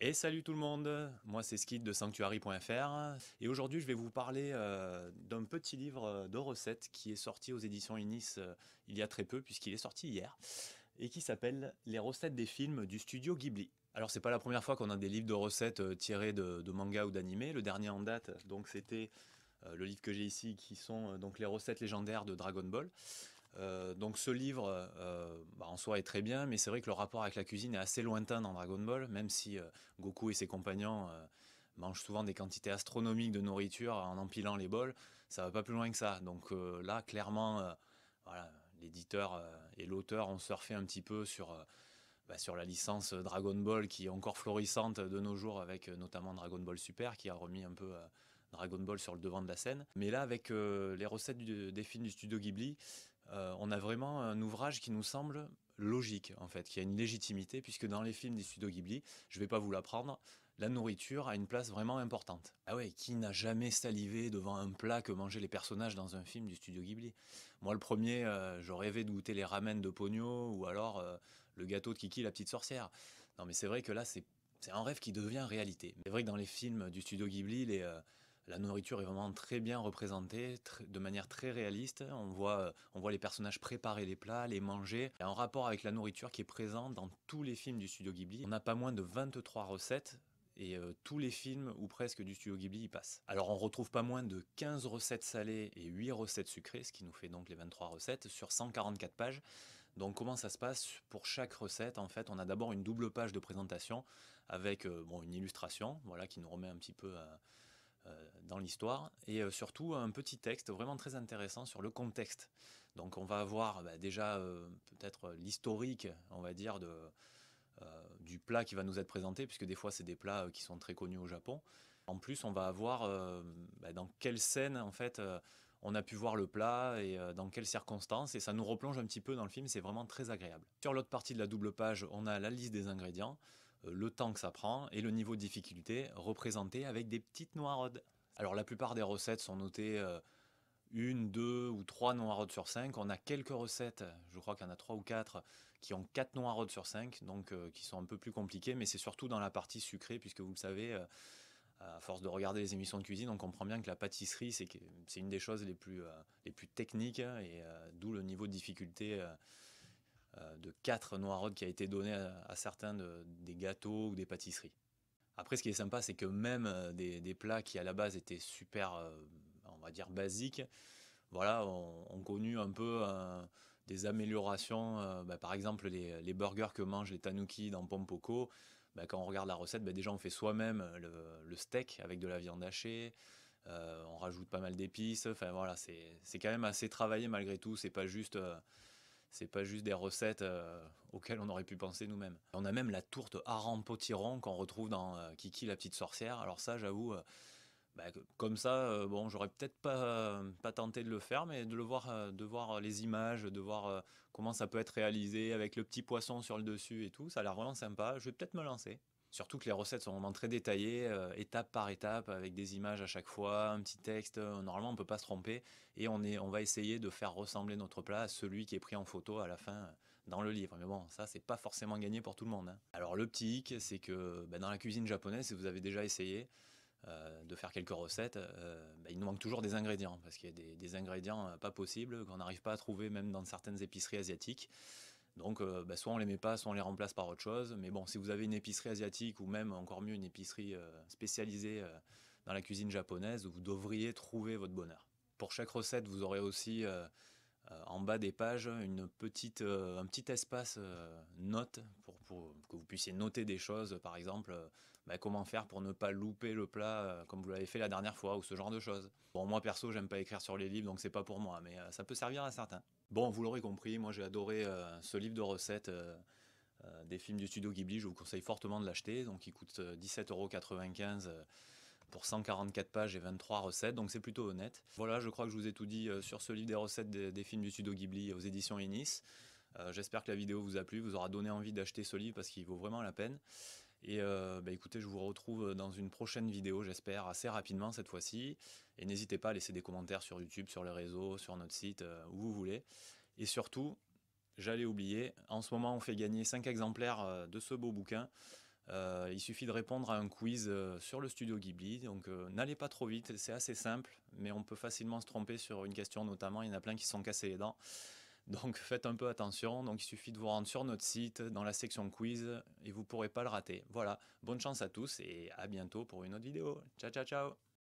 Et salut tout le monde, moi c'est Skid de Sanctuary.fr et aujourd'hui je vais vous parler d'un petit livre de recettes qui est sorti aux éditions Inis il y a très peu puisqu'il est sorti hier et qui s'appelle Les recettes des films du studio Ghibli. Alors c'est pas la première fois qu'on a des livres de recettes tirés de manga ou d'animé, le dernier en date donc c'était le livre que j'ai ici qui sont donc les recettes légendaires de Dragon Ball. Donc ce livre en soi est très bien, mais c'est vrai que le rapport avec la cuisine est assez lointain dans Dragon Ball, même si Goku et ses compagnons mangent souvent des quantités astronomiques de nourriture en empilant les bols, ça va pas plus loin que ça. Donc là, clairement, voilà, l'éditeur et l'auteur ont surfé un petit peu sur la licence Dragon Ball qui est encore florissante de nos jours avec notamment Dragon Ball Super qui a remis un peu Dragon Ball sur le devant de la scène. Mais là, avec les recettes des films du studio Ghibli, on a vraiment un ouvrage qui nous semble logique en fait, qui a une légitimité puisque dans les films des studios Ghibli, je vais pas vous l'apprendre, la nourriture a une place vraiment importante. Ah ouais, qui n'a jamais salivé devant un plat que mangeaient les personnages dans un film du studio Ghibli? Moi le premier, je rêvais de goûter les ramen de Ponyo ou alors le gâteau de Kiki la petite sorcière. Non mais c'est vrai que là c'est un rêve qui devient réalité. C'est vrai que dans les films du studio Ghibli, la nourriture est vraiment très bien représentée, de manière très réaliste. On voit les personnages préparer les plats, les manger. Il y a un rapport avec la nourriture qui est présent dans tous les films du studio Ghibli. On n'a pas moins de 23 recettes et tous les films ou presque du studio Ghibli y passent. Alors on retrouve pas moins de 15 recettes salées et 8 recettes sucrées, ce qui nous fait donc les 23 recettes sur 144 pages. Donc comment ça se passe pour chaque recette? En fait, on a d'abord une double page de présentation avec une illustration, voilà, qui nous remet un petit peu dans l'histoire, et surtout un petit texte vraiment très intéressant sur le contexte. Donc on va avoir déjà peut-être l'historique, on va dire, du plat qui va nous être présenté, puisque des fois c'est des plats qui sont très connus au Japon. En plus, on va avoir dans quelle scène en fait on a pu voir le plat et dans quelles circonstances, et ça nous replonge un petit peu dans le film, c'est vraiment très agréable. Sur l'autre partie de la double page, on a la liste des ingrédients, le temps que ça prend et le niveau de difficulté représenté avec des petites noiraudes. Alors la plupart des recettes sont notées une, deux ou trois noireaudes sur 5. On a quelques recettes, je crois qu'il y en a trois ou quatre, qui ont 4 noireaudes sur 5, donc qui sont un peu plus compliquées, mais c'est surtout dans la partie sucrée, puisque vous le savez, à force de regarder les émissions de cuisine, on comprend bien que la pâtisserie, c'est une des choses les plus techniques, et d'où le niveau de difficulté de 4 noireaudes qui a été donné à certains des gâteaux ou des pâtisseries. Après, ce qui est sympa, c'est que même des plats qui à la base étaient super, on va dire, basiques, voilà, ont connu un peu des améliorations. Par exemple, les burgers que mangent les tanuki dans Pompoko, quand on regarde la recette, déjà on fait soi-même le steak avec de la viande hachée. On rajoute pas mal d'épices. Enfin voilà, c'est quand même assez travaillé malgré tout. C'est pas juste des recettes auxquelles on aurait pu penser nous-mêmes. On a même la tourte hareng potiron qu'on retrouve dans Kiki la petite sorcière. Alors ça, j'avoue, comme ça, bon, j'aurais peut-être pas tenté de le faire, mais de voir les images, de voir comment ça peut être réalisé avec le petit poisson sur le dessus et tout, ça a l'air vraiment sympa. Je vais peut-être me lancer. Surtout que les recettes sont vraiment très détaillées, étape par étape, avec des images à chaque fois, un petit texte. Normalement, on peut pas se tromper, et on va essayer de faire ressembler notre plat à celui qui est pris en photo à la fin dans le livre. Mais bon, ça, c'est pas forcément gagné pour tout le monde, hein. Alors le petit hic, c'est que dans la cuisine japonaise, si vous avez déjà essayé, de faire quelques recettes, il nous manque toujours des ingrédients, parce qu'il y a des ingrédients pas possibles, qu'on n'arrive pas à trouver même dans certaines épiceries asiatiques. Donc soit on les met pas, soit on les remplace par autre chose. Mais bon, si vous avez une épicerie asiatique, ou même encore mieux une épicerie spécialisée dans la cuisine japonaise, vous devriez trouver votre bonheur. Pour chaque recette, vous aurez aussi en bas des pages un petit espace note pour que vous puissiez noter des choses, par exemple comment faire pour ne pas louper le plat comme vous l'avez fait la dernière fois, ou ce genre de choses. Bon, moi perso, j'aime pas écrire sur les livres, donc c'est pas pour moi, mais ça peut servir à certains. Bon, vous l'aurez compris, moi j'ai adoré ce livre de recettes des films du studio Ghibli. Je vous conseille fortement de l'acheter. Donc il coûte 17,95 € pour 144 pages et 23 recettes, donc c'est plutôt honnête. Voilà, je crois que je vous ai tout dit sur ce livre des recettes des films du studio Ghibli aux éditions Inis. J'espère que la vidéo vous a plu, vous aura donné envie d'acheter ce livre parce qu'il vaut vraiment la peine. Et écoutez, je vous retrouve dans une prochaine vidéo, j'espère assez rapidement cette fois-ci. Et n'hésitez pas à laisser des commentaires sur YouTube, sur les réseaux, sur notre site, où vous voulez. Et surtout, j'allais oublier, en ce moment on fait gagner 5 exemplaires de ce beau bouquin Il suffit de répondre à un quiz sur le studio Ghibli, donc n'allez pas trop vite, c'est assez simple, mais on peut facilement se tromper sur une question notamment, il y en a plein qui se sont cassés les dents. Donc faites un peu attention, donc il suffit de vous rendre sur notre site, dans la section quiz, et vous ne pourrez pas le rater. Voilà, bonne chance à tous et à bientôt pour une autre vidéo. Ciao ciao ciao.